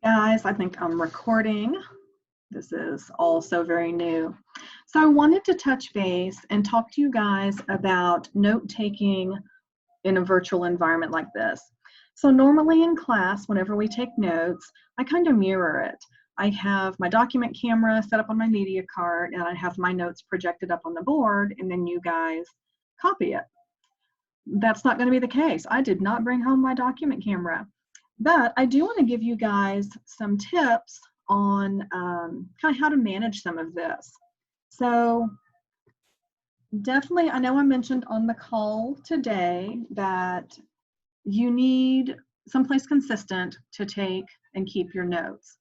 Guys, I think I'm recording. This is also very new. So I wanted to touch base and talk to you guys about note-taking in a virtual environment like this. So normally in class, whenever we take notes, I kind of mirror it. I have my document camera set up on my media card, and I have my notes projected up on the board, and then you guys copy it. That's not going to be the case. I did not bring home my document camera. But I do want to give you guys some tips on kind of how to manage some of this. So definitely, I know I mentioned on the call today that you need someplace consistent to take and keep your notes.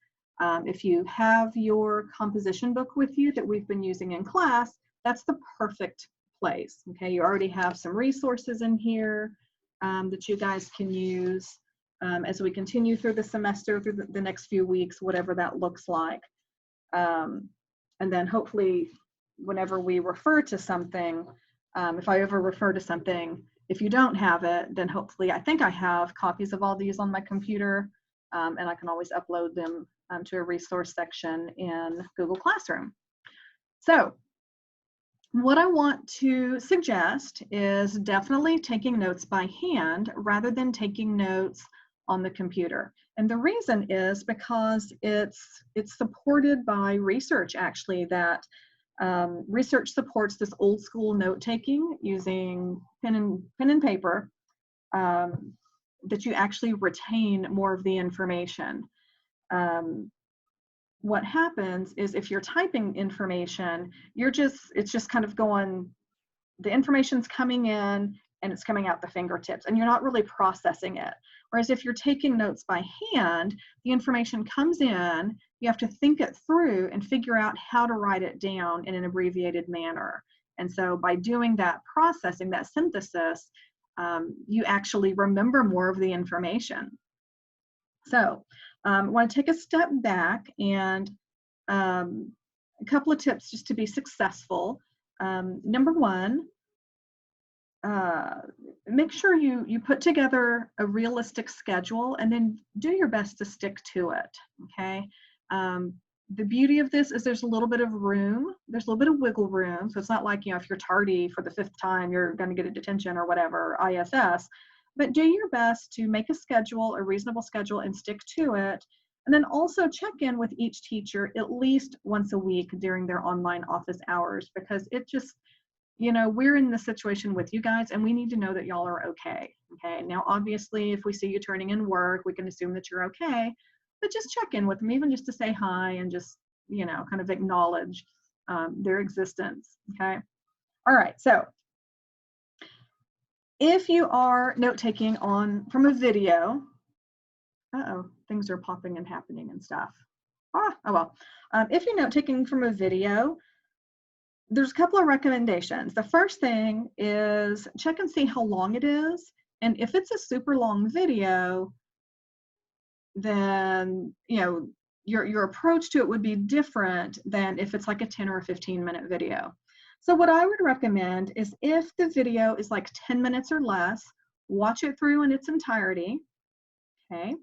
If you have your composition book with you that we've been using in class, that's the perfect place. Okay, you already have some resources in here that you guys can use as we continue through the semester, through the next few weeks, whatever that looks like. And then hopefully, whenever we refer to something, if I ever refer to something, if you don't have it, then hopefully, I think I have copies of all these on my computer, and I can always upload them to a resource section in Google Classroom. So what I want to suggest is definitely taking notes by hand rather than taking notes on the computer. And the reason is because it's supported by research, actually, that research supports this old school note-taking using pen and paper, that you actually retain more of the information. What happens is if you're typing information, it's just kind of going, the information's coming in and it's coming out the fingertips, and you're not really processing it. Whereas if you're taking notes by hand, the information comes in, you have to think it through and figure out how to write it down in an abbreviated manner. And so by doing that processing, that synthesis, you actually remember more of the information. So I want to take a step back and a couple of tips just to be successful. Number one, make sure you put together a realistic schedule and then do your best to stick to it, okay? The beauty of this is there's a little bit of room, there's a little bit of wiggle room, so it's not like, if you're tardy for the 5th time, you're going to get a detention or whatever, ISS, but do your best to make a schedule, a reasonable schedule, and stick to it. And then also check in with each teacher at least once a week during their online office hours, because it just, we're in this situation with you guys and we need to know that y'all are okay. Okay. Now, obviously, if we see you turning in work, we can assume that you're okay, but just check in with them, even just to say hi and just, kind of acknowledge their existence. Okay. All right. So if you are note-taking from a video, things are popping and happening and stuff. Oh well. If you're note-taking from a video, there's a couple of recommendations. The first thing is check and see how long it is. And if it's a super long video, then, your approach to it would be different than if it's like a 10 or a 15-minute video. So what I would recommend is if the video is like 10 minutes or less, watch it through in its entirety, okay?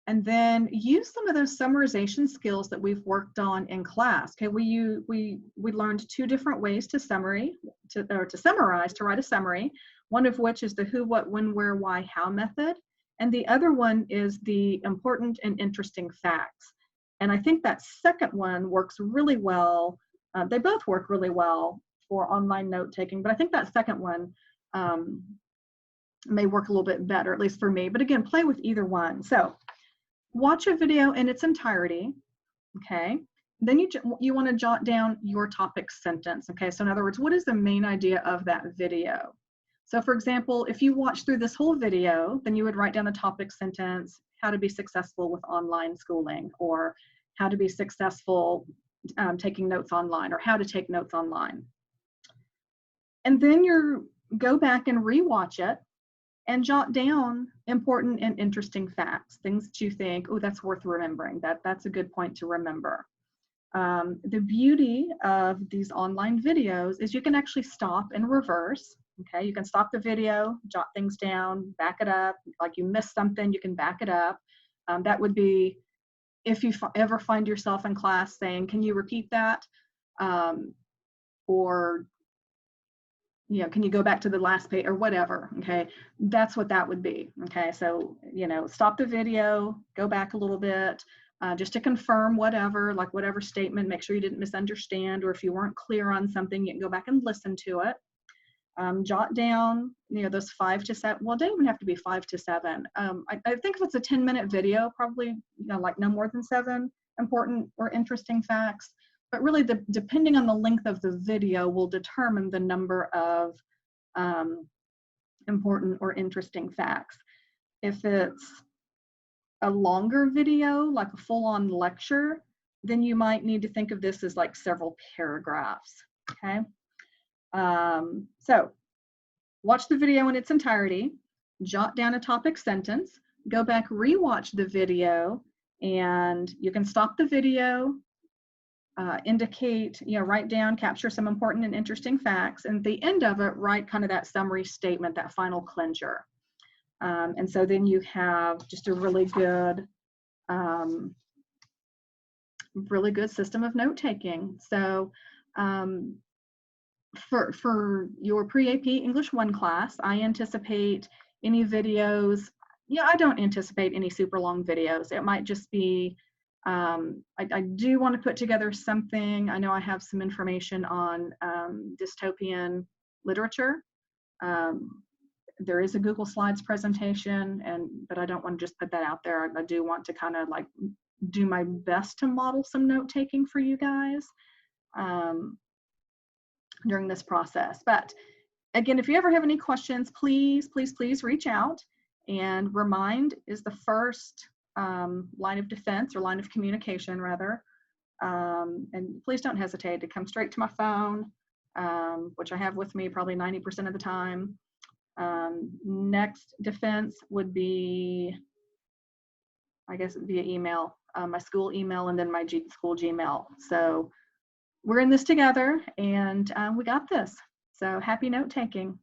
And then use some of those summarization skills that we've worked on in class. Okay, we learned 2 different ways to summarize, to write a summary, one of which is the who, what, when, where, why, how method. And the other one is the important and interesting facts. And I think that second one works really well. They both work really well for online note-taking, but I think that second one may work a little bit better, at least for me. But again, play with either one. So watch a video in its entirety, okay? Then you want to jot down your topic sentence, okay? So in other words, what is the main idea of that video? So for example, if you watch through this whole video, then you would write down the topic sentence, how to be successful with online schooling, or how to be successful taking notes online, or how to take notes online. And then you go back and rewatch it and jot down important and interesting facts, things that you think, oh, that's worth remembering, that's a good point to remember. The beauty of these online videos is you can actually stop and reverse. Okay, you can stop the video, jot things down, back it up. Like you missed something, you can back it up. That would be if you ever find yourself in class saying, can you repeat that? Or, you know, can you go back to the last page or whatever, okay? That's what that would be, okay? So, you know, stop the video, go back a little bit, just to confirm whatever, like whatever statement, make sure you didn't misunderstand, or if you weren't clear on something, you can go back and listen to it. Jot down, you know, those 5 to 7, well, it doesn't even have to be 5 to 7. I think if it's a 10-minute video, probably, you know, like no more than 7 important or interesting facts. But really, depending on the length of the video will determine the number of important or interesting facts. If it's a longer video, like a full-on lecture, then you might need to think of this as like several paragraphs, okay? So watch the video in its entirety, jot down a topic sentence, go back, rewatch the video, and you can stop the video, indicate, you know, write down, capture some important and interesting facts, and at the end of it, write kind of that summary statement, that final clincher. And so then you have just a really good system of note-taking. So for your pre-AP English 1 class, I anticipate any videos, yeah, I don't anticipate any super long videos. It might just be, I do want to put together something. I know I have some information on dystopian literature. There is a Google Slides presentation, but I don't want to just put that out there. I do want to kind of like do my best to model some note-taking for you guys during this process. But again, if you ever have any questions, please reach out. And remind is the first line of defense, or line of communication rather. And please don't hesitate to come straight to my phone, which I have with me probably 90% of the time. Next defense would be, I guess, via email, my school email, and then my school Gmail. So we're in this together, and we got this. So happy note taking.